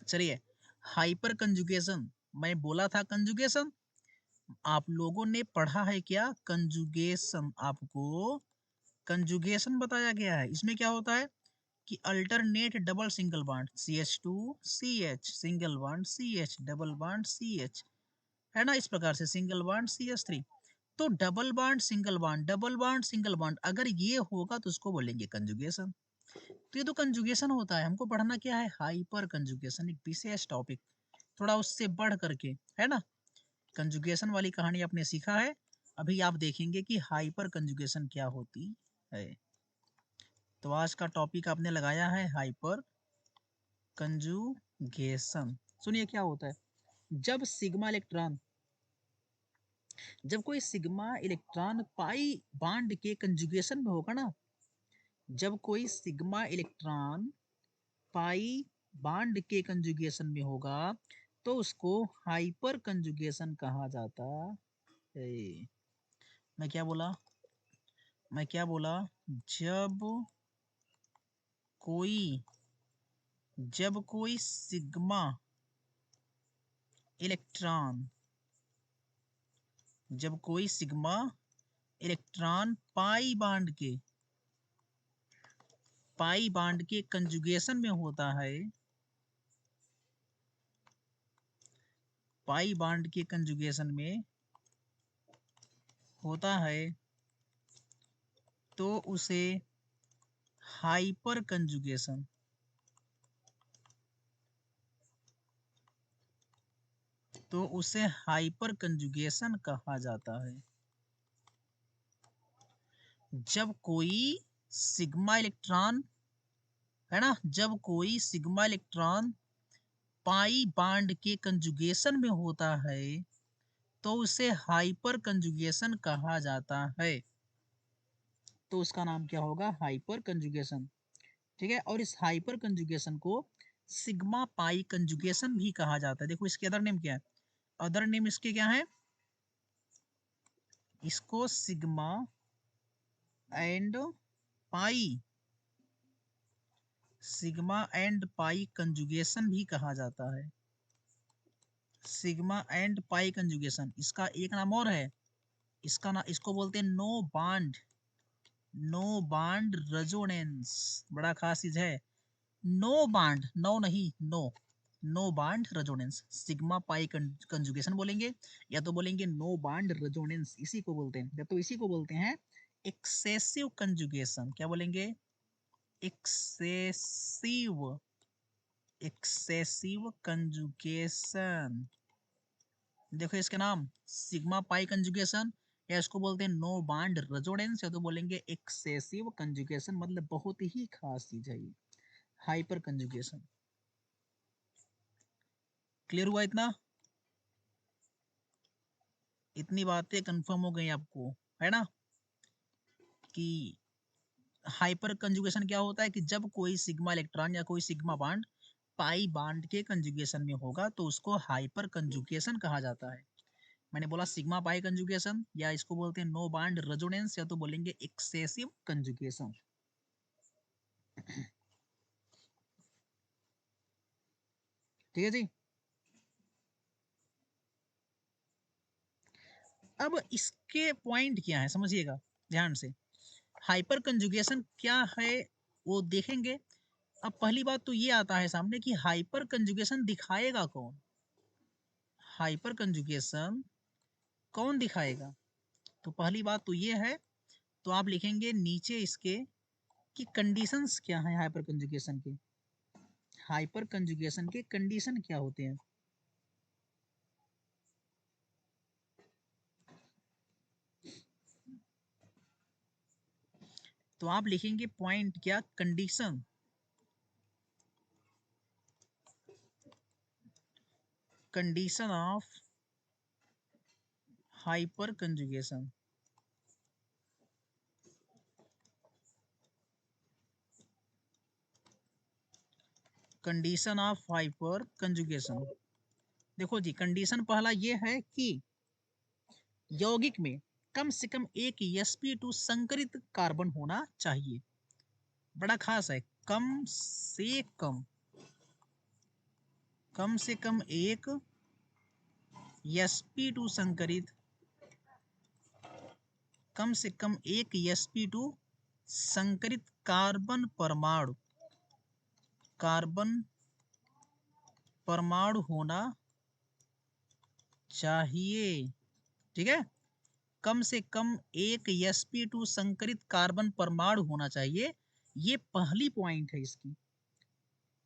चलिए, hyper conjugation, मैं बोला था कंजुगेशन, आप लोगों ने पढ़ा है क्या कंजुगेशन? आपको कंजुगेशन बताया गया है। इसमें क्या होता है कि alternate double single bond CH2 CH single bond CH double bond CH, है ना, इस प्रकार से सिंगल बॉन्ड CH3। तो double bond single bond, double bond single bond, अगर ये होगा तो उसको बोलेंगे कंजुगेशन। तो ये तो कंजुगेशन होता है। हमको पढ़ना क्या है? हाइपर कंजुगेशन, एक विशेष टॉपिक, थोड़ा उससे बढ़ करके, है ना। कंजुगेशन वाली कहानी आपने सीखा है, अभी आप देखेंगे कि हाइपर कंजुगेशन क्या होती है। तो आज का टॉपिक आपने लगाया है हाइपर कंजुगेशन। सुनिए क्या होता है। जब सिग्मा इलेक्ट्रॉन, जब कोई सिग्मा इलेक्ट्रॉन पाई बॉन्ड के कंजुगेशन में होगा ना, जब कोई सिग्मा इलेक्ट्रॉन पाई बॉन्ड के कंजुगेशन में होगा तो उसको हाइपर कंजुगेशन कहा जाता है। मैं क्या बोला? मैं क्या बोला? जब कोई जब कोई सिग्मा इलेक्ट्रॉन, जब कोई सिग्मा इलेक्ट्रॉन पाई बॉन्ड के कंजुगेशन में होता है, पाई बॉन्ड के कंजुगेशन में होता है, तो उसे हाइपर कंजुगेशन, तो उसे हाइपर कंजुगेशन कहा जाता है। जब कोई सिग्मा इलेक्ट्रॉन, है ना, जब कोई सिग्मा इलेक्ट्रॉन पाई बॉन्ड के कंजुगेशन में होता है तो उसे हाइपर कंजुगेशन कहा जाता है। तो उसका नाम क्या होगा? Hyper conjugation. ठीक है, और इस हाइपर कंजुगेशन को सिग्मा पाई कंजुगेशन भी कहा जाता है। देखो इसके अदर नेम क्या है? अदर नेम इसके क्या है? इसको sigma and pi, sigma and pi conjugation भी कहा जाता है। सिग्मा एंड पाई कंजुगेशन, इसका एक नाम और है, इसका ना, इसको बोलते हैं no bond, no bond resonance. बड़ा खास चीज है। नो बॉन्ड, नो नहीं, no, no bond resonance, sigma pi conjugation बोलेंगे, या तो बोलेंगे नो बॉन्ड रेजोनेंस, इसी को बोलते हैं, या तो इसी को बोलते हैं एक्सेसिव कंजुगेशन। क्या बोलेंगे? Excessive, excessive conjugation. देखो इसके नाम, सिग्मा पाई कंजुगेशन, या इसको बोलते हैं नो बॉन्ड रेजोनेंस, या तो बोलेंगे एक्सेसिव कंजुगेशन। मतलब बहुत ही खास चीज है ये हाइपर कंजुगेशन। क्लियर हुआ इतना? इतनी बातें कंफर्म हो गई आपको, है ना, कि हाइपर कंजुगेशन क्या होता है कि जब कोई सिग्मा इलेक्ट्रॉन या कोई सिग्मा बॉन्ड पाई बॉन्ड के कंजुगेशन में होगा तो उसको हाइपर कंजुगेशन कहा जाता है। मैंने बोला सिग्मा पाई कंजुगेशन, या इसको बोलते हैं नो बॉन्ड रेजोनेंस, या तो बोलेंगे एक्सेसिव कंजुगेशन। ठीक है जी। अब इसके पॉइंट क्या है समझिएगा ध्यान से। हाइपर कंजुगेशन क्या है वो देखेंगे। अब पहली बात तो ये आता है सामने कि हाइपर कंजुगेशन दिखाएगा कौन? हाइपर कंजुगेशन कौन दिखाएगा? तो पहली बात तो ये है, तो आप लिखेंगे नीचे इसके कि कंडीशंस क्या है हाइपर कंजुगेशन के। हाइपर कंजुगेशन के कंडीशन क्या होते हैं? तो आप लिखेंगे पॉइंट क्या? Condition, condition of hyper conjugation. Condition of hyper conjugation. देखो जी, कंडीशन पहला ये है कि यौगिक में कम से कम एक sp2 संकरित कार्बन होना चाहिए। बड़ा खास है, कम से कम कम से कम एक sp2 संकरित, कम से कम एक sp2 संकरित कार्बन परमाणु होना चाहिए। ठीक है, कम से कम एक sp2 संकरित कार्बन परमाणु होना चाहिए, ये पहली पॉइंट है इसकी।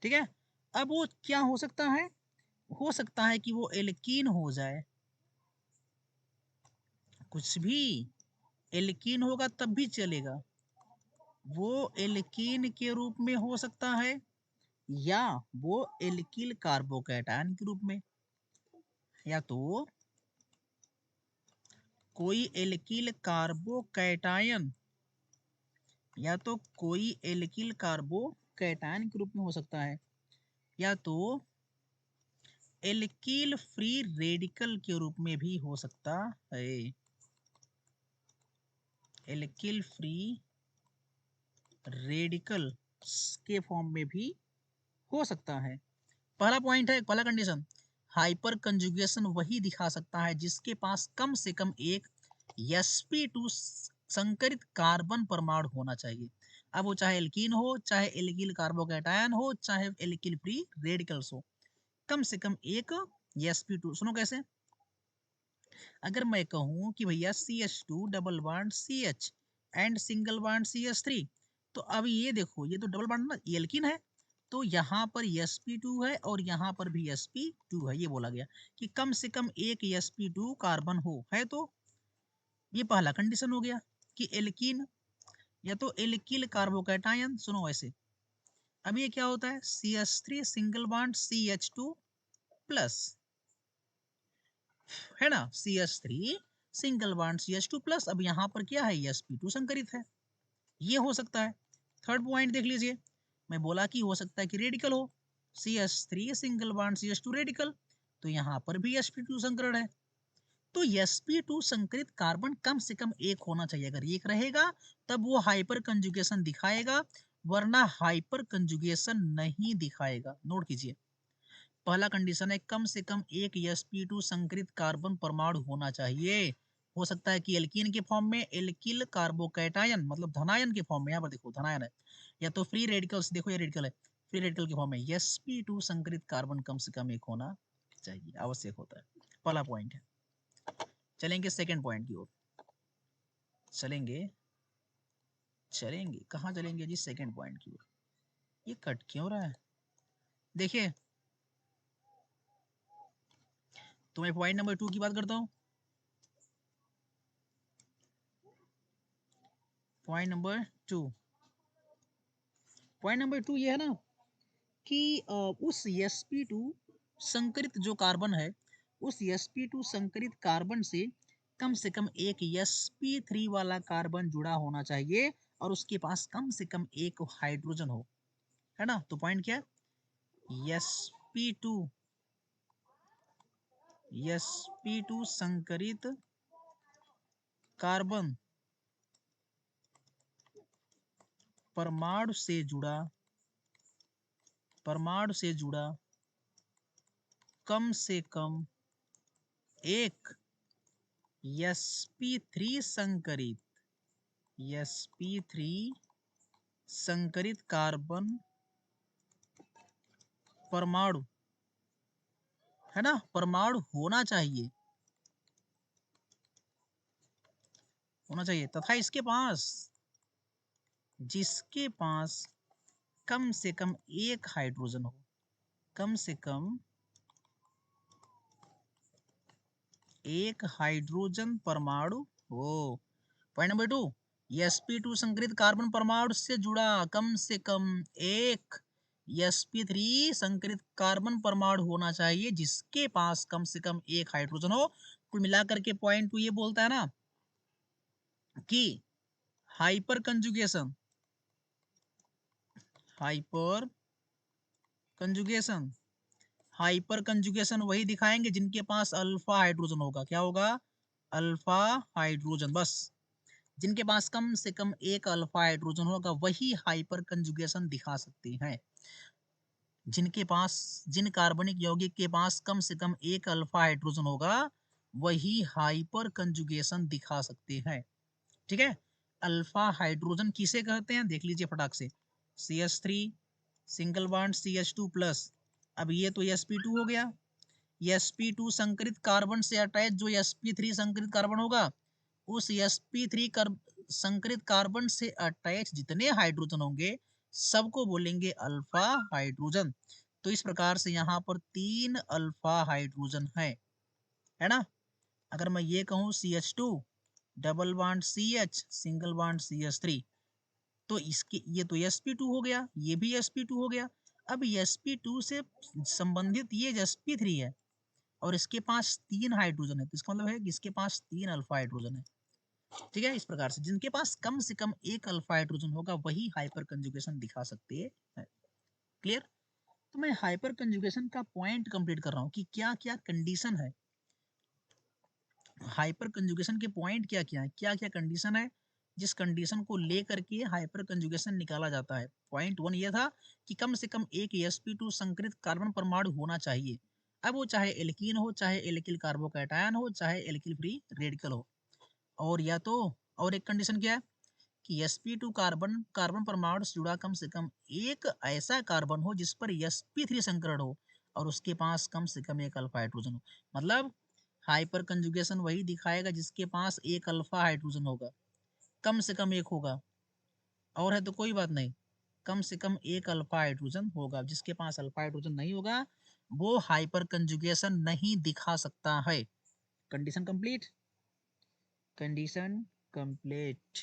ठीक है, अब वो क्या हो सकता है? हो सकता है कि वो एल्कीन हो जाए, कुछ भी एल्कीन होगा तब भी चलेगा। वो एल्कीन के रूप में हो सकता है या वो एल्किल कार्बोकैटायन के रूप में, या तो कोई एल्किल कार्बोकैटायन, या तो कोई एल्किल कार्बोकैटायन के रूप में हो सकता है, या तो एल्किल फ्री रेडिकल के रूप में भी हो सकता है। एल्किल फ्री रेडिकल के फॉर्म में भी हो सकता है। पहला पॉइंट है, पहला कंडीशन, हाइपर कंजुगेशन वही दिखा सकता है जिसके पास कम से कम एक sp2 संकरित कार्बन परमाणु होना चाहिए। अब वो चाहे एल्कीन हो, चाहे एल्किल कार्बोकैटायन हो, चाहे एल्किल फ्री रेडिकल्स हो, कम से कम एक sp2। सुनो कैसे, अगर मैं कहूं कि भैया CH2 double bond CH and single bond CH3, तो अब ये देखो, ये तो डबल बॉन्ड ना, ये एल्कीन है, तो यहाँ पर sp2 है और यहाँ पर भी sp2 है। ये बोला गया कि कम से कम एक sp2 कार्बन हो, है तो ये पहला कंडीशन हो गया कि एल्कीन या तो एल्किल कार्बोकैटायन। सुनो ऐसे, अब ये क्या होता है, CH3 single bond CH2 plus, है ना, CH3 single bond CH2 plus. अब यहाँ पर क्या है, sp2 संकरित है, ये हो सकता है। थर्ड पॉइंट देख लीजिए, मैं बोला कि हो सकता है कि रेडिकल हो, CH3 single bond CH2 radical, तो यहाँ पर भी sp2 संकरण है। तो sp2 संकरित कार्बन कम से कम एक होना चाहिए, अगर एक रहेगा तब वो हाइपर कंजुगेशन दिखाएगा, वरना हाइपर कंजुगेशन नहीं दिखाएगा। नोट कीजिए, पहला कंडीशन है कम से कम एक sp2 संकरित कार्बन परमाणु होना चाहिए। हो सकता है कि एल्कीन के फॉर्म में, एल्किल कार्बोकैटायन मतलब धनायन के फॉर्म में, यहाँ पर देखो धनायन है, या तो फ्री रेडिकल्स, देखो ये रेडिकल है, फ्री रेडिकल के फॉर्म में sp2 संकरित कार्बन कम से कम एक होना चाहिए, आवश्यक होता है। पहला पॉइंट है। चलेंगे सेकेंड पॉइंट की ओर, चलेंगे चलेंगे कहाँ चलेंगे जी, सेकेंड पॉइंट की ओर। ये कट क्यों रहा है, देखिए, तो मैं पॉइंट नंबर 2 की बात करता हूँ। पॉइंट नंबर 2, पॉइंट नंबर 2 ये है ना कि उस sp2 संकरित जो कार्बन है, उस sp2 संकरित कार्बन से कम एक sp3 वाला कार्बन जुड़ा होना चाहिए और उसके पास कम से कम एक हाइड्रोजन हो, है ना। तो पॉइंट क्या है, sp2 संकरित कार्बन परमाणु से जुड़ा कम से कम एक sp3 संकरित कार्बन परमाणु, है ना, परमाणु होना चाहिए तथा जिसके पास कम से कम एक हाइड्रोजन हो, कम से कम एक हाइड्रोजन परमाणु हो। पॉइंट नंबर 2, sp2 संकरित कार्बन परमाणु से जुड़ा कम से कम एक sp3 संकरित कार्बन परमाणु होना चाहिए जिसके पास कम से कम एक हाइड्रोजन हो। कुल मिलाकर के पॉइंट 2 ये बोलता है ना कि हाइपर कंजुगेशन हाइपर कंजुगेशन वही दिखाएंगे जिनके पास अल्फा हाइड्रोजन होगा। क्या होगा, अल्फा हाइड्रोजन, बस जिनके पास कम से कम एक अल्फा हाइड्रोजन होगा वही हाइपर कंजुगेशन दिखा सकते हैं। जिन कार्बनिक यौगिक के पास कम से कम एक अल्फा हाइड्रोजन होगा वही हाइपर कंजुगेशन दिखा सकते हैं। ठीक है, अल्फा हाइड्रोजन किसे कहते हैं देख लीजिए फटाक से, CH3 single bond CH2 plus. अब ये तो sp2 हो गया, sp2 संकरित कार्बन से अटैच जो sp3 संकरित कार्बन होगा, उस sp3 संकरित कार्बन से अटैच जितने हाइड्रोजन होंगे सबको बोलेंगे अल्फा हाइड्रोजन। तो इस प्रकार से यहाँ पर 3 अल्फा हाइड्रोजन है ना। अगर मैं ये कहूँ CH2 double bond CH single bond CH3, तो इसके ये तो sp2 हो गया, ये भी sp2 हो गया। अब sp2 से संबंधित ये sp3 है और इसके पास 3 हाइड्रोजन है, तो इसका मतलब है कि इसके पास 3 अल्फा हाइड्रोजन है। ठीक है, इस प्रकार से जिनके पास कम से कम एक अल्फा हाइड्रोजन होगा वही हाइपर कंजुगेशन दिखा सकते हैं। क्लियर। तो मैं हाइपर कंजुगेशन का पॉइंट कंप्लीट कर रहा हूँ कि क्या क्या कंडीशन है, हाइपर कंजुगेशन के पॉइंट क्या क्या है, क्या क्या कंडीशन है जिस कंडीशन को लेकर के हाइपर कंजुगेशन निकाला जाता है। पॉइंट 1 ये था कि कम से कम एक sp2 संकरित कार्बन परमाणु होना चाहिए। अब वो चाहे एल्कीन हो, चाहे एल्किल कार्बोकैटायन हो, चाहे एल्किल फ्री रेडिकल हो। और या तो और एक कंडीशन क्या है कि sp2 कार्बन कार्बन परमाणु से जुड़ा कम से कम एक ऐसा कार्बन हो जिस पर sp3 संकरण हो और उसके पास कम से कम एक अल्फा हाइड्रोजन हो। मतलब हाइपर कंजुगेशन वही दिखाएगा जिसके पास एक अल्फा हाइड्रोजन होगा, कम से कम एक होगा, और है तो कोई बात नहीं, कम से कम एक अल्फा हाइड्रोजन होगा। जिसके पास अल्फा हाइड्रोजन नहीं होगा वो हाइपर कंजुगेशन नहीं दिखा सकता है। Condition complete, condition complete.